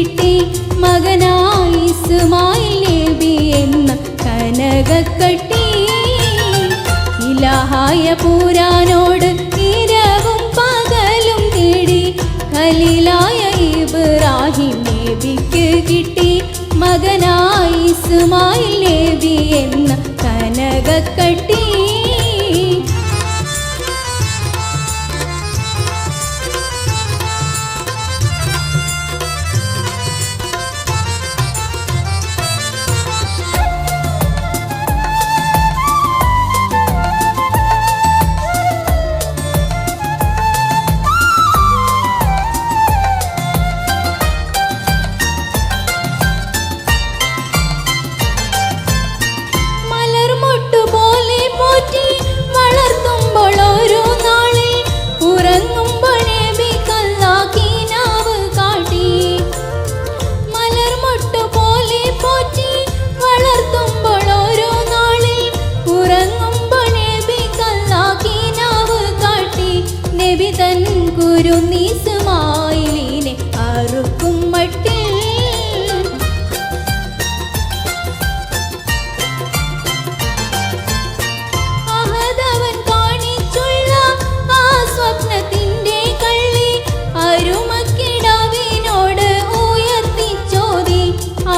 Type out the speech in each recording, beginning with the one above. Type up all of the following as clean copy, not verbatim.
കിട്ടി മകനായി ഇസ്മായിൽ നബി എന്ന കനകക്കട്ടി. ഇലാഹായ പുരാനോട് ഇരവും പകലും തേടി ഖലീലായ ഇബ്രാഹിം നബിക്ക് കിട്ടി മകനായി ഇസ്മായിൽ നബി എന്ന കനകക്കട്ടി. ഇസ്മായിലിനെ അറുക്കും മട്ടിൽ അഹദവൻ കാണിച്ചുള്ള ആ സ്വപ്നത്തിന്റെ കള്ളി അരുമക്കിടാവിനോട് ഉയർത്തിച്ചോതി.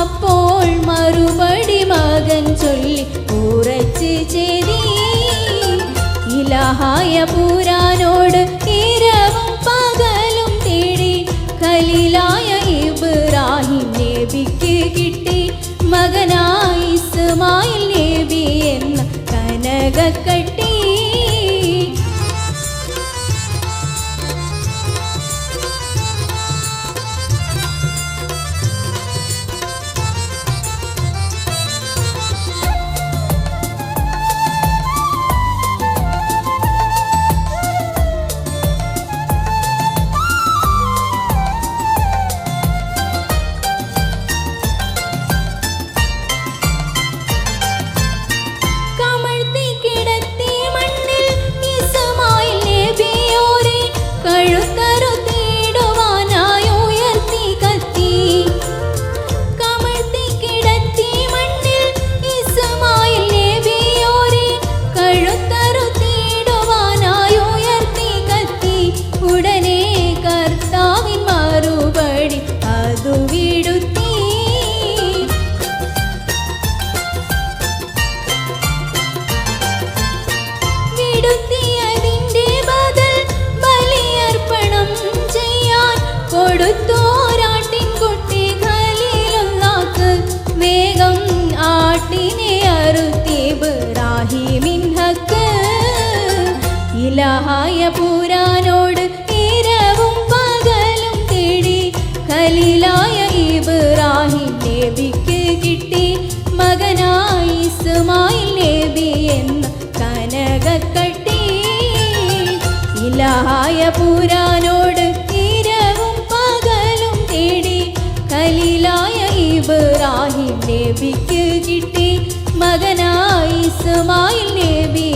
അപ്പോൾ മറുപടി മകൻ ചൊല്ലി ഉറച്ച് ചെയ്തി. ഇലാഹായ പുരാനോട് ഇരവും പകലും തേടി ഖലീലായ ഇബ്രാഹിം നബിക്ക് കിട്ടി മകനായി ഇസ്മായിൽ നബി എന്ന കനകക്കട്ടി. കൊടുത്തോരാട്ടിൻകുട്ടി ഖലീലുള്ളാക്ക് വേഗം ആട്ടിനെ അറുത്തി ഇബ്രാഹിമിൻ ഹക്ക്. ഇലാഹായ പുരാനോട് ഇരവും പകലും തേടി ഖലീലായ ഇബ്രാഹിം നബിക്ക് കിട്ടി മകനായി ഇസ്മായിൽ നബി എന്ന കനകക്കട്ടി. ഇലാഹായ പുരാനോട് ഖലീലായ ഇബ്രാഹിം നബിക്ക് കിട്ടി മകനായി ഇസ്മായിൽ നബി